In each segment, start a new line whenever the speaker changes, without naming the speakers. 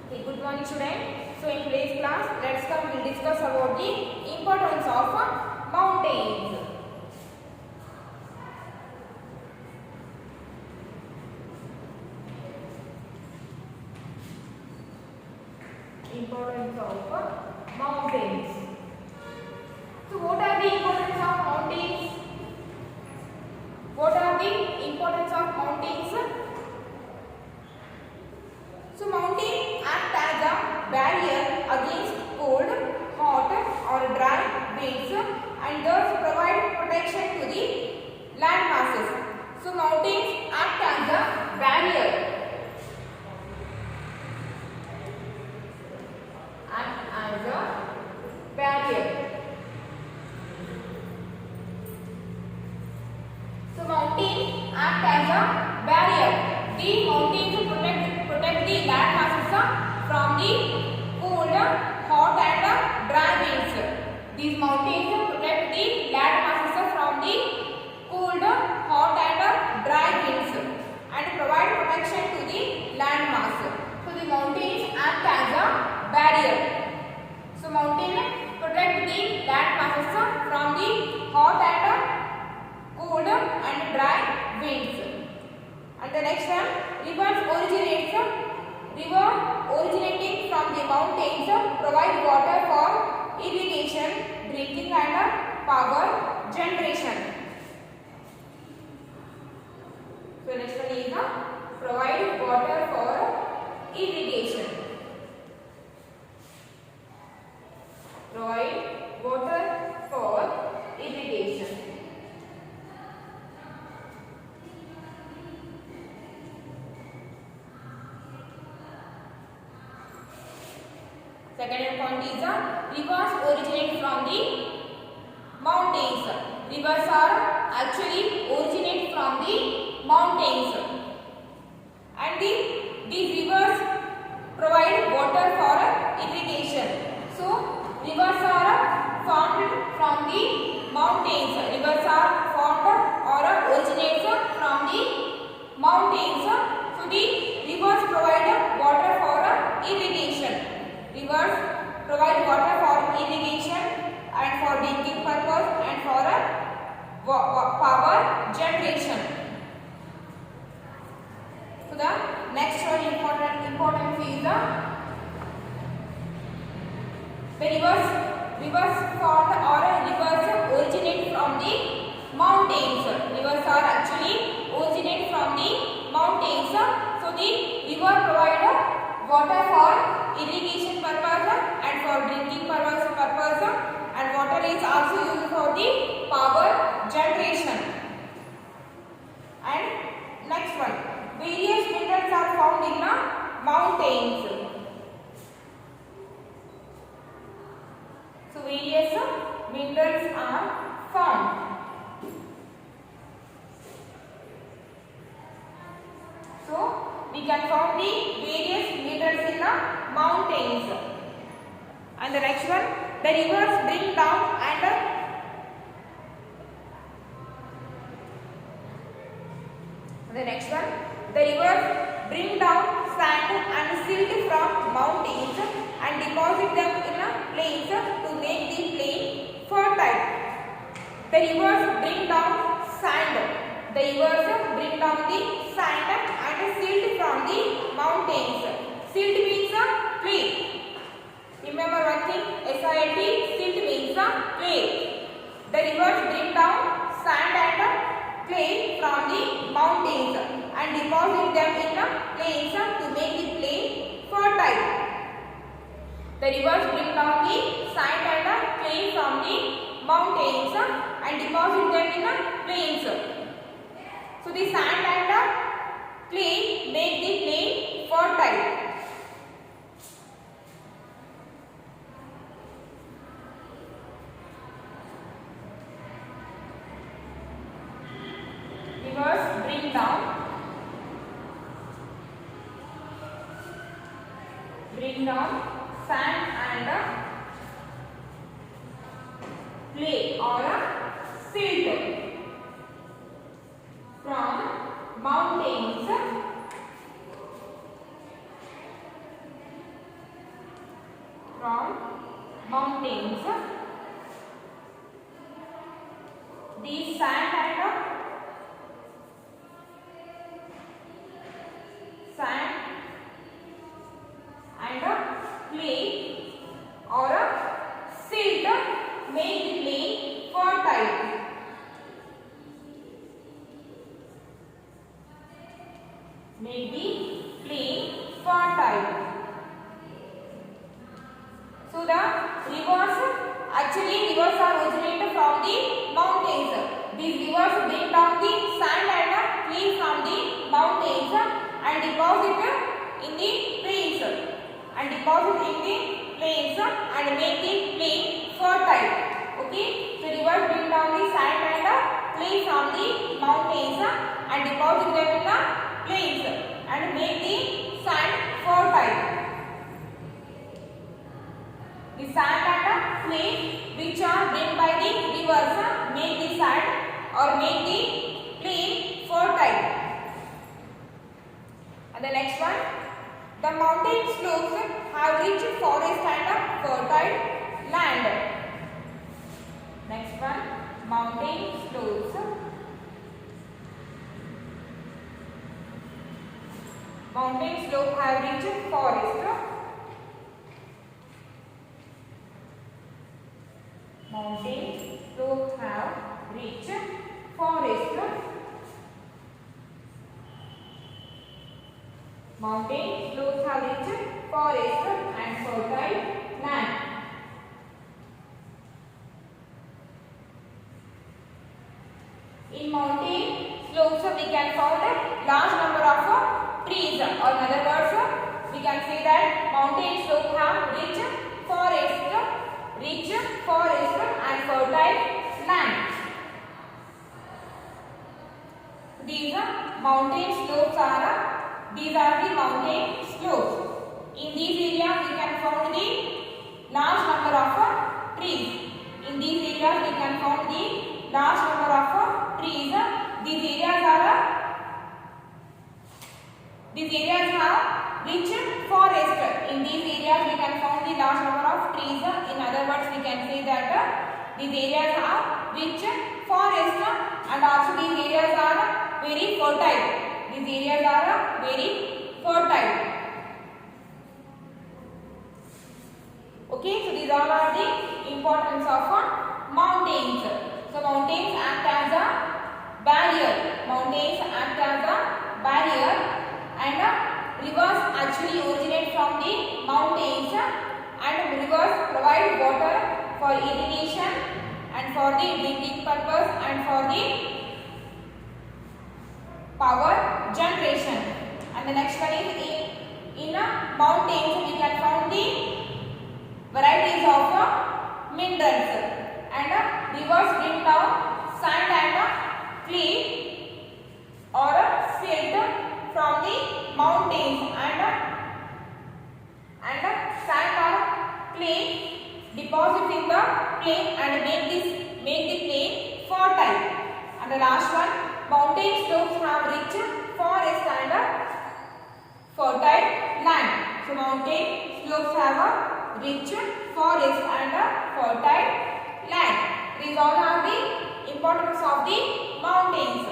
Okay, good morning students. So in today's class, we'll discuss about the importance of mountains. Importance of mountains. So what are the importance of mountains? What are the importance of mountains? So mountains act as a barrier against cold, hot or dry winds and thus provide protection to the land masses. So mountains act as a barrier. So mountains act as a barrier. The mountains protect the land masses from the cold, hot and dry winds. These mountains protect the land masses from the cold, hot and dry winds and provide protection to the land mass. So the mountains act as a barrier. So mountains protect the land masses from the hot and cold and dry winds. And the next one, river originating from the mountains provide water for irrigation, drinking and power generation. So next one is provide water for irrigation. Provide water for irrigation. Second point is rivers originate from the mountains. Rivers are actually originate from the mountains, and these rivers provide water for irrigation. So rivers are formed from the mountains. Rivers are formed or originate from the mountains. So the rivers provide water for irrigation. Rivers provide water for irrigation and for drinking purpose and for power generation. So the next one important is the rivers formed or rivers originate from the mountains. Rivers are actually originate from the mountains. So the river provide water for irrigation purpose and for drinking purpose and water is also used for the power generation. And next one, various minerals are found in the mountains. So various minerals are found. So we can find the various minerals in the mountains. And the next one, the rivers bring down sand and silt from mountains and deposit them in plains to make the plain fertile. The rivers bring down sand. The rivers bring down the sand and silt from the mountains. Silt means clay. Remember one thing, SILT, silt means clay. The rivers bring down sand and clay from the mountains and deposit them in plains to make the plain fertile. The rivers bring down the sand and clay from the mountains and deposit them in plains. So the sand and clay make the plain fertile. Rivers bring down sand and clay or silt from mountains from mountains. These sand and clay or silt make the plain fertile. Make the plain fertile. So the rivers, actually rivers are originated from the mountains. These rivers bring down the sand and clay from the mountains and deposit in the plains and make the plain fertile. Okay, so rivers bring down the sand and clay from the mountains and deposit them in the plains and make the sand fertile. The sand and clay which are brought by the rivers make the sand or make the plain fertile. And the next one, the mountain slopes have rich forest and fertile land. Next one, mountain slopes. Mountain slope have rich forest. Mountain slope have rich forest. Mountain slopes have rich forest and fertile land. In mountain slopes we can find a large number of trees, or in other words we can say that mountain slopes have rich forest and fertile land. These mountain slopes are the mountain slopes. In these areas we can find the large number of trees. In these areas we can find the large number of trees. These areas have rich forest. In these areas we can find the large number of trees. In other words, we can say that these areas have rich forest and also these areas are very fertile. These areas are very fertile. Okay, so these all are the importance of mountains. So mountains act as a barrier. Mountains act as a barrier. And rivers actually originate from the mountains, and rivers provide water for irrigation and for the drinking purpose and for the power generation. And the next one is in mountains we can find the varieties of minerals, and rivers bring down sand and clay or silt from the mountains, and sand or clay deposit in the plain and make the plain fertile. And the last one, mountain slopes have rich forest and fertile land. So mountain slopes have a rich forest and fertile land. These all are the importance of the mountains.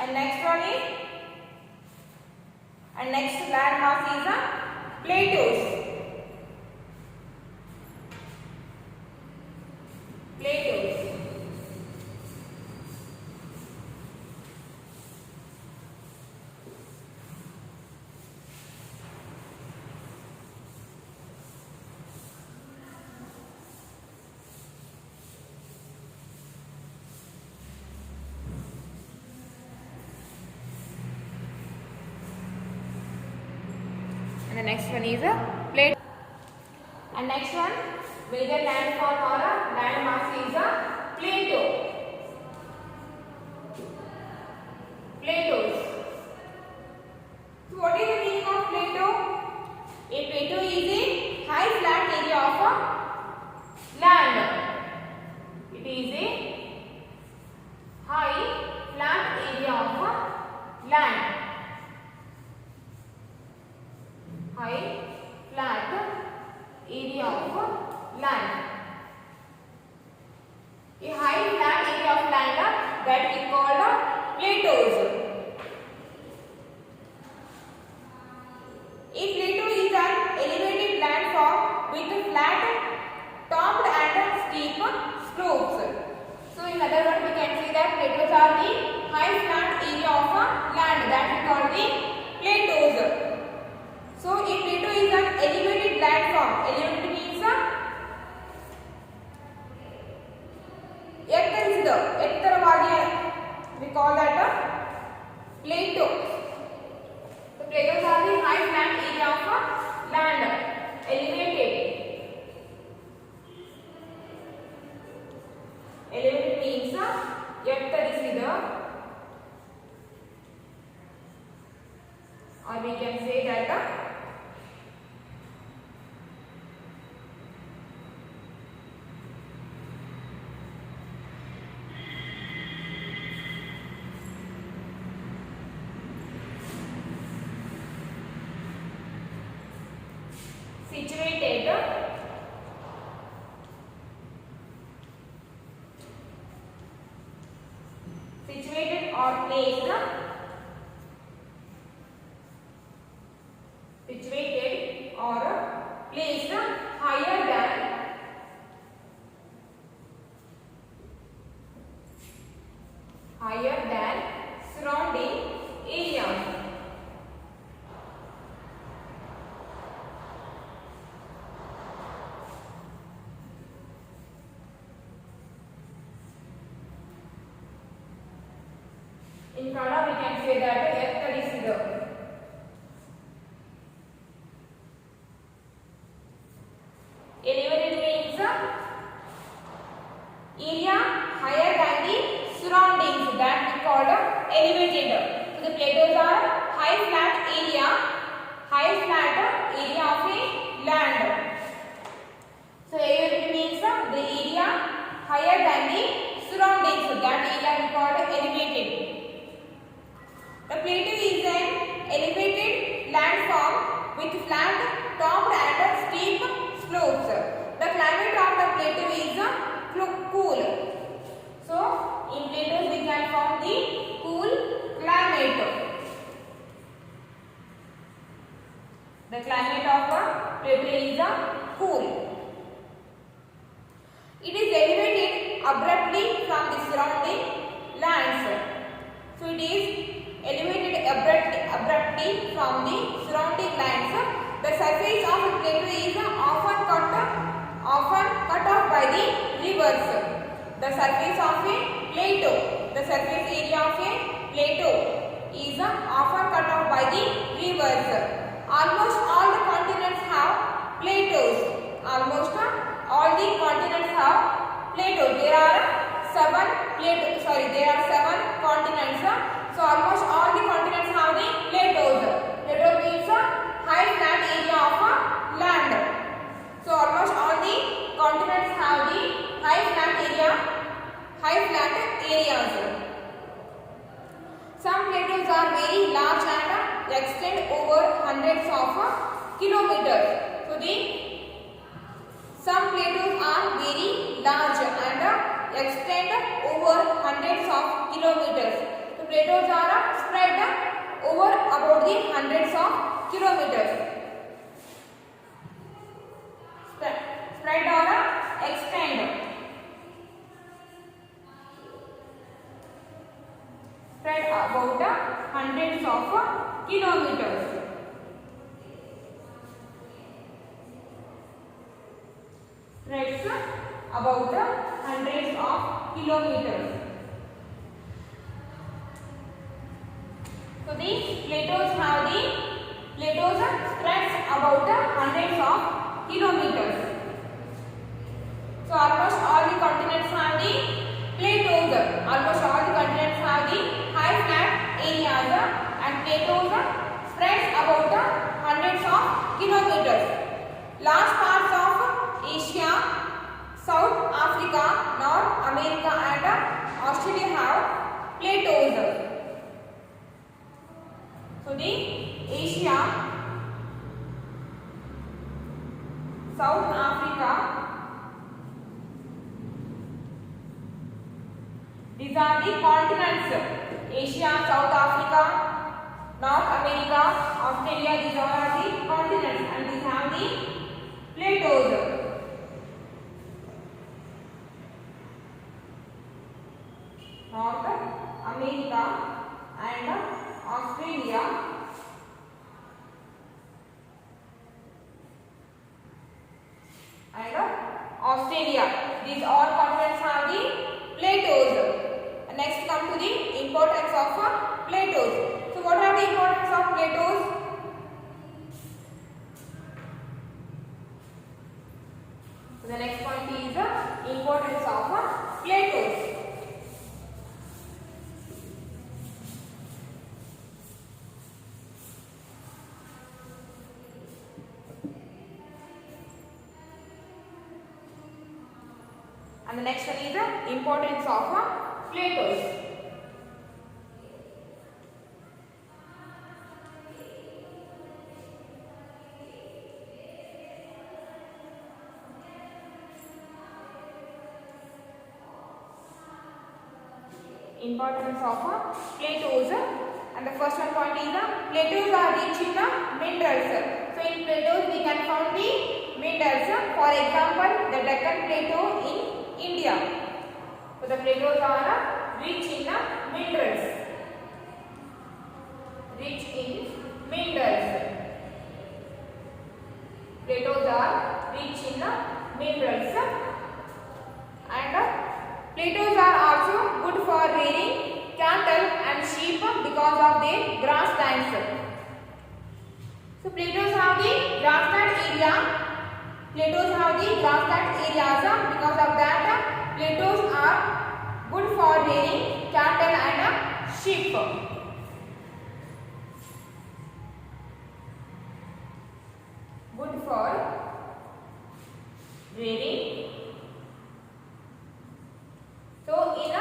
And next one is, and next landmass is plateaus. Plateaus. And the next one is a plate. And next one, major landform or a landmass is a plateau. Plateaus. So what is the meaning of plateau? A plateau is a high flat area of land. It is a high flat area of land. High flat or we can say that the situated or placed higher than surrounding areas. In Kannada we can say that ಎತ್ತರಿಸಿದ. Elevated means area higher than the surroundings, that we call elevated. So the plateaus are high flat area of a land. So elevated means the area higher than the surroundings, that area we call elevated. The plateau is an elevated landform with flat topped and steep slopes. The climate of the plateau is cool. So, in plateaus we can find the cool climate. The climate of a plateau is cool. It is elevated abruptly from the surrounding lands. So, it is elevated abruptly from the surrounding lands. The surface of a plateau is often cut off by the rivers. The surface area of a plateau is often cut off by the rivers. Almost all the continents have plateaus. There are seven continents. So almost all the continents have the plateaus. Plateau means high flat area of land. So almost all the continents have the high flat areas. Some plateaus are very large and extend over hundreds of kilometers. So some plateaus are very large and extend over hundreds of kilometers. The plateaus are spread over about the hundreds of kilometers. Spread or extend. Spread about hundreds of kilometers. Spreads about hundreds of kilometers. So the plateaus spreads about hundreds of kilometers. So almost all the continents have the plateaus. High flat areas and plateaus spreads about hundreds of kilometers. Large parts of Asia, South Africa, North America and Australia have plateaus. So the Asia, South Africa, these are the continents. Asia, South Africa, North America, Australia, these are the continents and these have the plateaus. North America and Australia these all continents have the plateaus. Next come to the importance of plateaus. And the next one is the importance of plateaus. Importance of plateaus, and the first one point is plateaus are rich in minerals. So in plateaus we can find the minerals. For example, the Deccan Plateau in India. So the plateaus are rich in minerals. Rich in minerals. Plateaus are rich in minerals, and plateaus are also good for rearing cattle and sheep because of their grasslands. So plateaus have the grassland area. Plateaus have the grassland areas. Because of that, plateaus are good for rearing cattle and sheep. Good for rearing. So in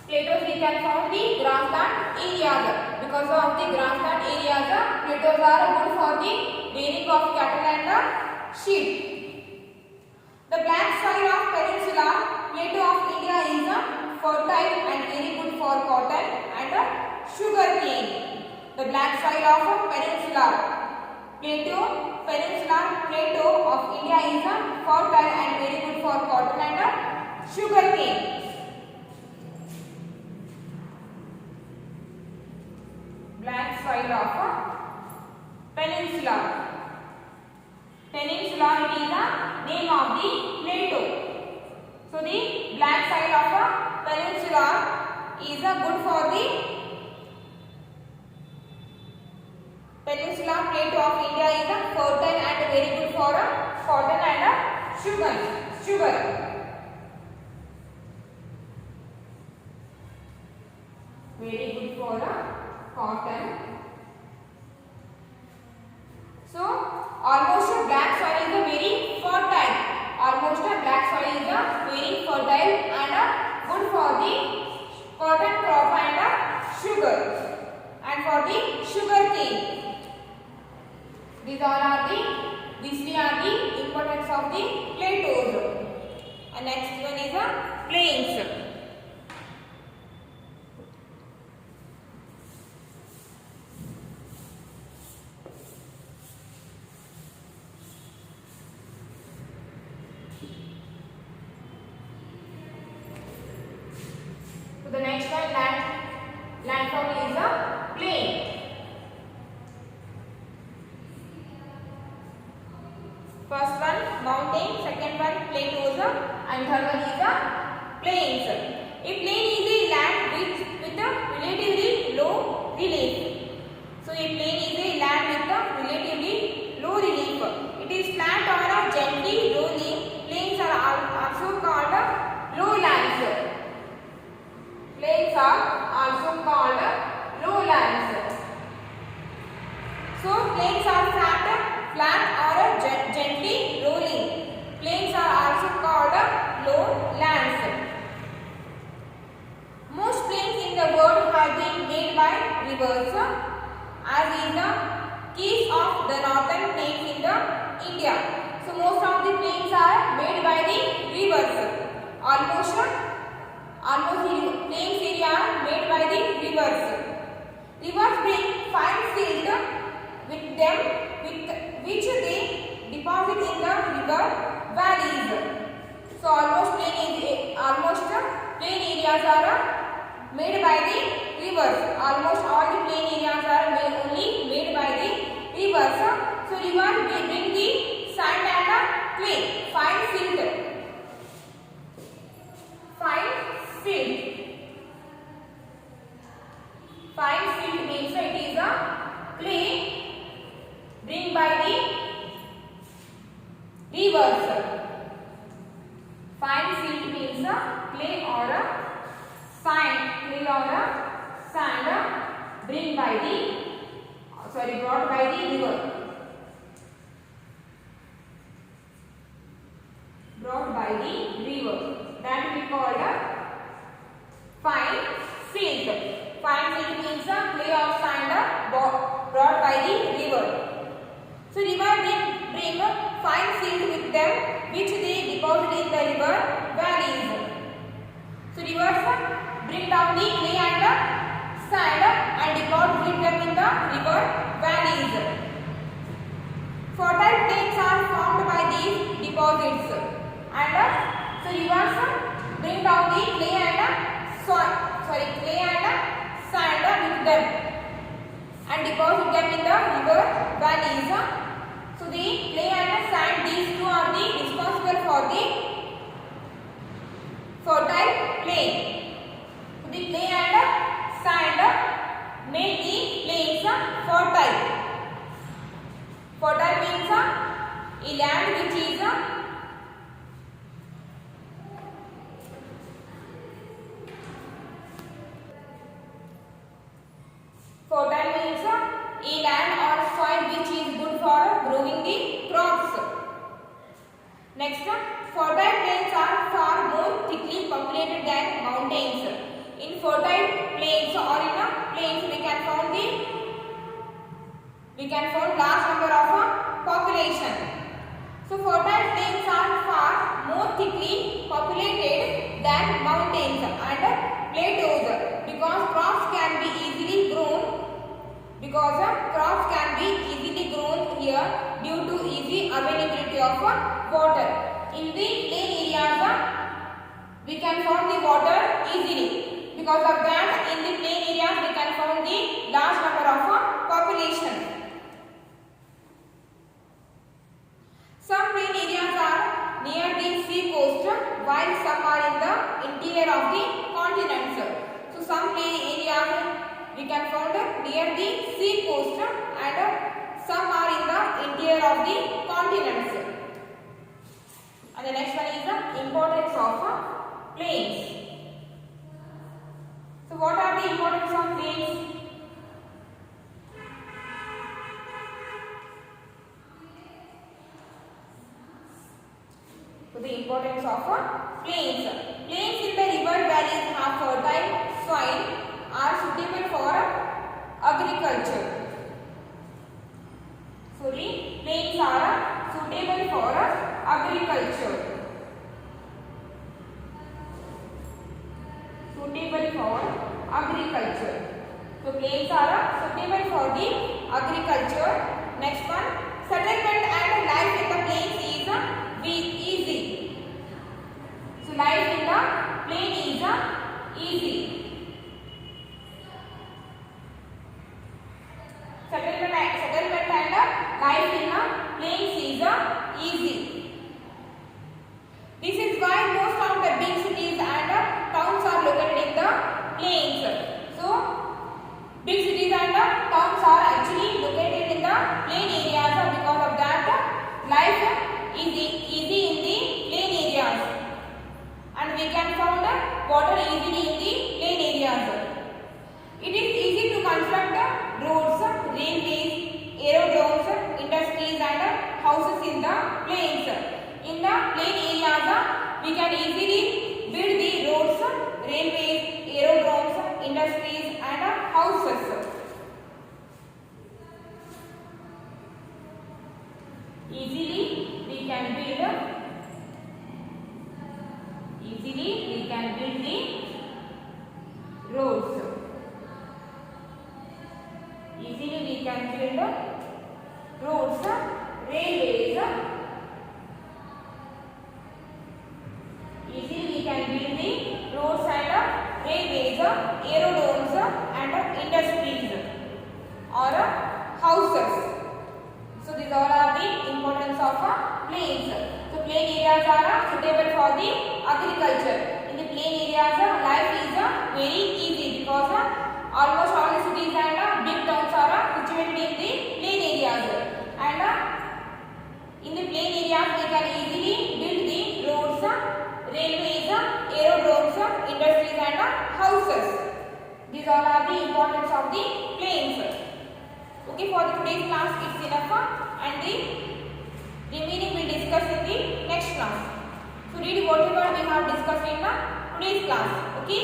plateaus we can find the grassland areas. Because of the grassland areas, plateaus are good for the rearing of cattle and sheep. The black soil of Peninsula Plateau of India is fertile and very good for cotton and sugar cane. The black soil of Peninsula Plateau of India is fertile and very good for cotton and sugar cane. Black soil of Peninsula. Peninsula, it is the name of the plateau. So the black soil of Peninsula is good for the Peninsula Plateau of India is fertile and very good for cotton and sugar. Very good for cotton. So almost black soil is very fertile. Almost black soil is very fertile and good for the cotton crop and sugar, and for the sugar cane. These are the importance of the plateaus. And next one is plains. So the next one, landform is a plain. First one mountain, second one plateaus, and third one is plains. A plain is a land with a relatively low relief. So a plain is a land with a relatively low relief. It is flat or gently rolling. Plains are also called lowlands. Plains are also called lowlands. So plains are flat or gently rolling. Plains are also called lowlands. Most plains in the world have been made by rivers, as is the case of the northern plains in the India. So most of the plains are made by the rivers. Almost plains area are made by the rivers. Rivers bring fine silt with them, which they deposit in the river valleys. So almost plain areas are made by the rivers. Almost all the plain areas are only made by the rivers. So rivers bring the sand and clay, fine silt. Fine silt means it is a clay bring by the rivers. Fine silt means a clay or a sand, bring by the brought by the river. Brought by the river. by the river. So river then bring fine silt with them, which they deposit in the river valleys. So rivers bring down the clay and the sand and deposit them in the river valleys. Fertile plains are formed by these deposits, and so rivers bring down the clay and sand with them and deposit them in the river valleys. So the clay and sand, these two are the responsible for the fertile plain. So the clay and sand make the plains fertile. Fertile means a land which is fertile means a land or soil which is good for growing the crops. Next, fertile plains are far more thickly populated than mountains. In fertile plains or in plains we can find large number of population. So fertile plains are far more thickly populated than mountains and plateaus because crops can be easily grown here due to easy availability of water. In the plain areas we can find the water easily. Because of that, in the plain areas we can find the large number of population. Some plain areas are near the sea coast, while some are in the interior of the continents. So some plain areas we can find near the sea coast and some are in the interior of the continents. And the next one is the importance of plains. So what are the importance of plains? So the importance of plains. Plains in the river valleys have fertile soil, are suitable for agriculture. So the plains are suitable for agriculture. Suitable for agriculture. So plains are suitable for the agriculture. Next one, settlement and life in the plains is easy. So life in the plain is easy. Settlement and life in the plains is easy. This is why most of the big cities and towns are located in the plains. So big cities and towns are actually located in the plain areas. Because of that, life is easy in the plain areas, and we can find water easily in the plain areas. It is easy to construct roads, railways, aerodromes, industries and houses in the plains. In the plain areas, we can easily build the roads, railways, aerodromes, industries and houses. Easily we can build the roads. Easily we can build roads, railways. Easily we can build the roads and railways, aerodromes and industries or houses. So these all are the importance of plains. So plain areas are suitable for the agriculture. In the plain areas, life is very easy because almost all the cities and big towns are situated in the plain areas. And in the plain areas, we can easily build the roads, railways, aerodromes, industries and houses. These all are the importance of the plains. Okay, for today's class it's enough, and the remaining we will discuss in the next class. So read whatever we have discussed in today's class. Okay.